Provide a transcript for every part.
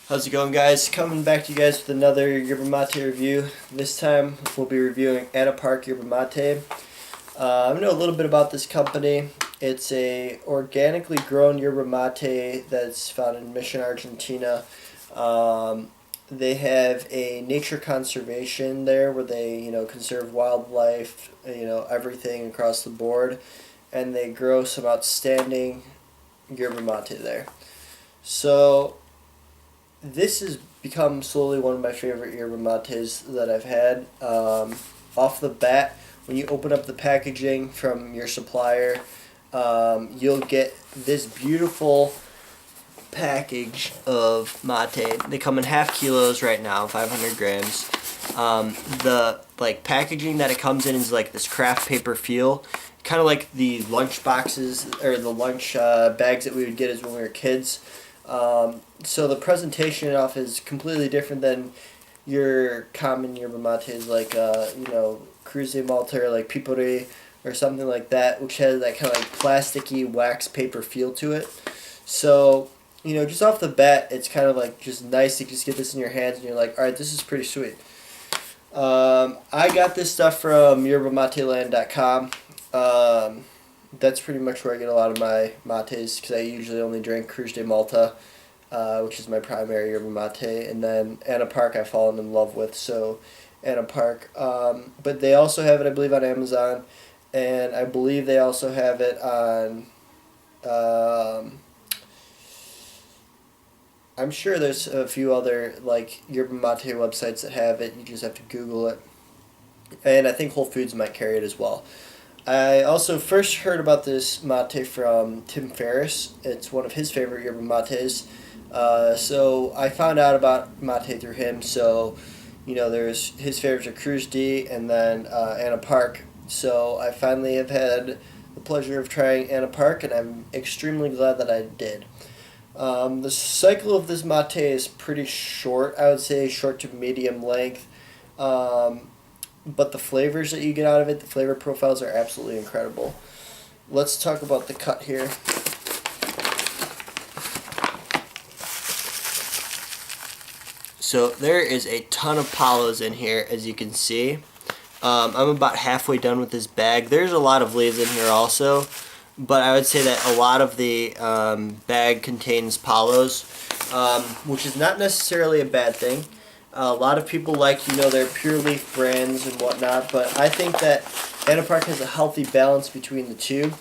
How's it going, guys? Coming back to you guys with another Yerba Mate review. This time we'll be reviewing Anna Park Yerba Mate. I know a little bit about this company. It's a organically grown yerba mate that's found in Mission, Argentina. They have a nature conservation there where they, conserve wildlife, everything across the board, and they grow some outstanding yerba mate there. So this has become slowly one of my favorite yerba mates that I've had. Off the bat, when you open up the packaging from your supplier, you'll get this beautiful package of mate. They come in half kilos right now, 500 grams. The packaging that it comes in is like this craft paper feel, kind of like the lunch boxes or the lunch bags that we would get as when we were kids. So the presentation off is completely different than your common yerba mates like Cruz de Malta or like Pipore or something like that, which has that kind of like plasticky wax paper feel to it. So just off the bat, it's kind of like just nice to just get this in your hands and you're like, all right, this is pretty sweet. I got this stuff from yerbamateland.com. That's pretty much where I get a lot of my mates because I usually only drink Cruz de Malta, which is my primary yerba mate, and then Anna Park I've fallen in love with, so Anna Park. But they also have it, I believe, on Amazon, and I believe they also have it on... I'm sure there's a few other yerba mate websites that have it. You just have to Google it. And I think Whole Foods might carry it as well. I also first heard about this mate from Tim Ferriss. It's one of his favorite yerba mates. So I found out about mate through him. So, there's his favorites are Cruz D and then Anna Park. So I finally have had the pleasure of trying Anna Park, and I'm extremely glad that I did. The cycle of this mate is pretty short. I would say short to medium length. But the flavors that you get out of it, the flavor profiles are absolutely incredible. Let's talk about the cut here. So there is a ton of palos in here, as you can see. I'm about halfway done with this bag. There's a lot of leaves in here also, but I would say that a lot of the bag contains palos, which is not necessarily a bad thing. A lot of people like, their pure leaf brands and whatnot, but I think that Anna Park has a healthy balance between the two,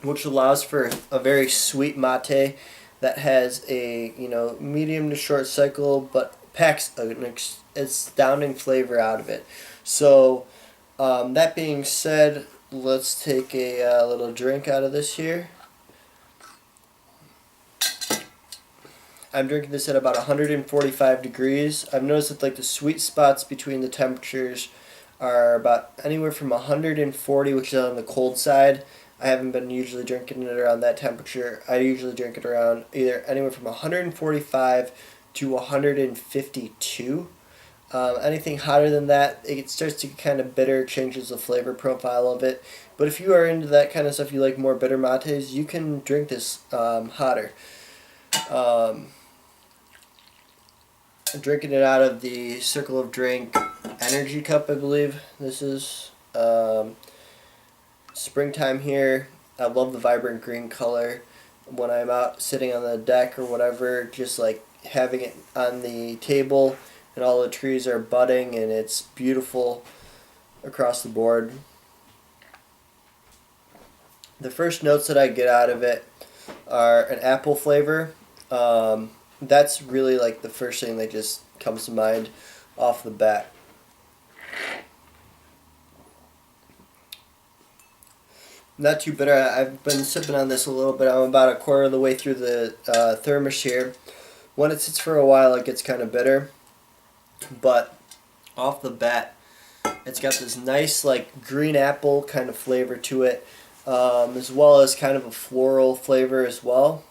which allows for a very sweet mate that has a, medium to short cycle, but packs an astounding flavor out of it. So, that being said, let's take a little drink out of this here. I'm drinking this at about 145 degrees. I've noticed that the sweet spots between the temperatures are about anywhere from 140, which is on the cold side. I haven't been usually drinking it around that temperature. I usually drink it around either anywhere from 145 to 152. Anything hotter than that, it starts to get kind of bitter, changes the flavor profile of it. But if you are into that kind of stuff, you like more bitter mates, you can drink this hotter. I'm drinking it out of the Circle of Drink Energy Cup, I believe this is. Springtime here. I love the vibrant green color. When I'm out sitting on the deck or whatever, just having it on the table and all the trees are budding and it's beautiful across the board. The first notes that I get out of it are an apple flavor. That's really the first thing that just comes to mind off the bat. Not too bitter. I've been sipping on this a little bit. I'm about a quarter of the way through the thermos here. When it sits for a while, it gets kind of bitter. But off the bat, it's got this nice green apple kind of flavor to it, as well as kind of a floral flavor as well.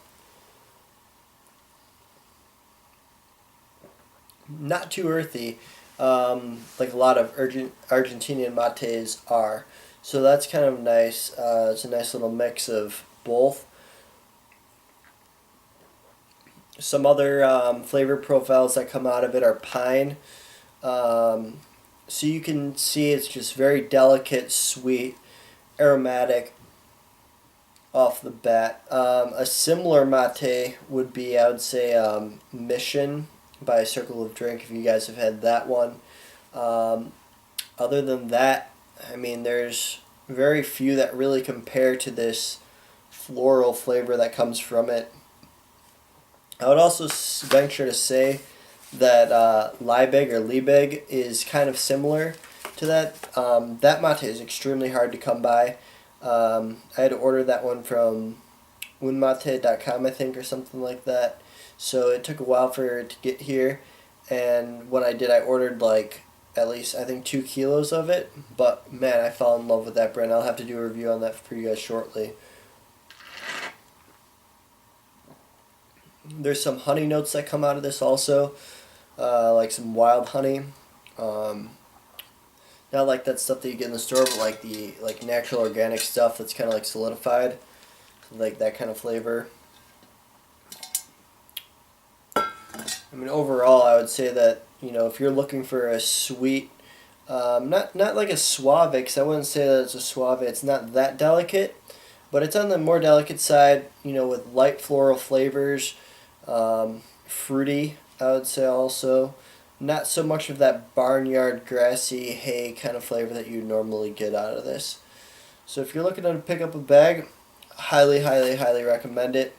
Not too earthy, like a lot of Argentinian mates are. So that's kind of nice. It's a nice little mix of both. Some other flavor profiles that come out of it are pine. So you can see it's just very delicate, sweet, aromatic off the bat. A similar mate would be, I would say, Mission by Circle of Drink, if you guys have had that one. Um, Other than that, I mean, there's very few that really compare to this floral flavor that comes from it. I would also venture to say that Liebig or Liebig is kind of similar to that. That mate is extremely hard to come by. I had to order that one from unmate.com, I think, or something like that. So it took a while for it to get here. And when I did, I ordered like at least, I think, 2 kilos of it. But man, I fell in love with that brand. I'll have to do a review on that for you guys shortly. There's some honey notes that come out of this also, like some wild honey. Um, Not like that stuff that you get in the store, but like the natural organic stuff that's kind of like solidified, like that kind of flavor. I mean, overall, I would say that, if you're looking for a sweet, not like a suave, because I wouldn't say that it's a suave. It's not that delicate, but it's on the more delicate side. With light floral flavors, fruity. I would say also. Not so much of that barnyard grassy hay kind of flavor that you normally get out of this. So if you're looking to pick up a bag, highly, highly, highly recommend it.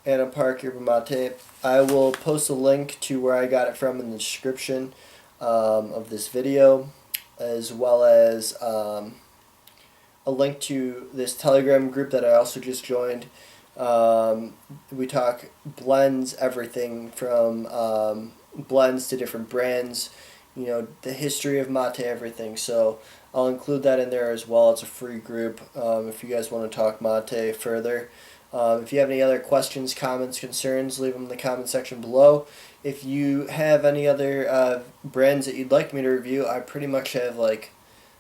Anna Park Yerba Mate. I will post a link to where I got it from in the description of this video, as well as a link to this Telegram group that I also just joined. We talk blends, everything from blends to different brands, the history of mate, everything. So I'll include that in there as well. It's a free group if you guys want to talk mate further. If you have any other questions, comments, concerns, leave them in the comment section below. If you have any other brands that you'd like me to review, I pretty much have I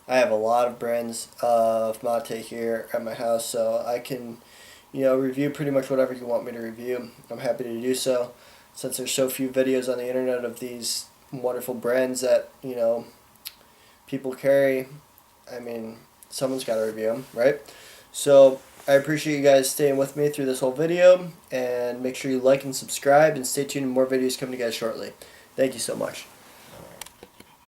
have a lot of brands of mate here at my house, so I can review pretty much whatever you want me to review. I'm happy to do so, since there's so few videos on the internet of these wonderful brands that people carry. I mean, someone's got to review them, right? So I appreciate you guys staying with me through this whole video, and make sure you like and subscribe, and stay tuned. More videos coming to you guys shortly. Thank you so much.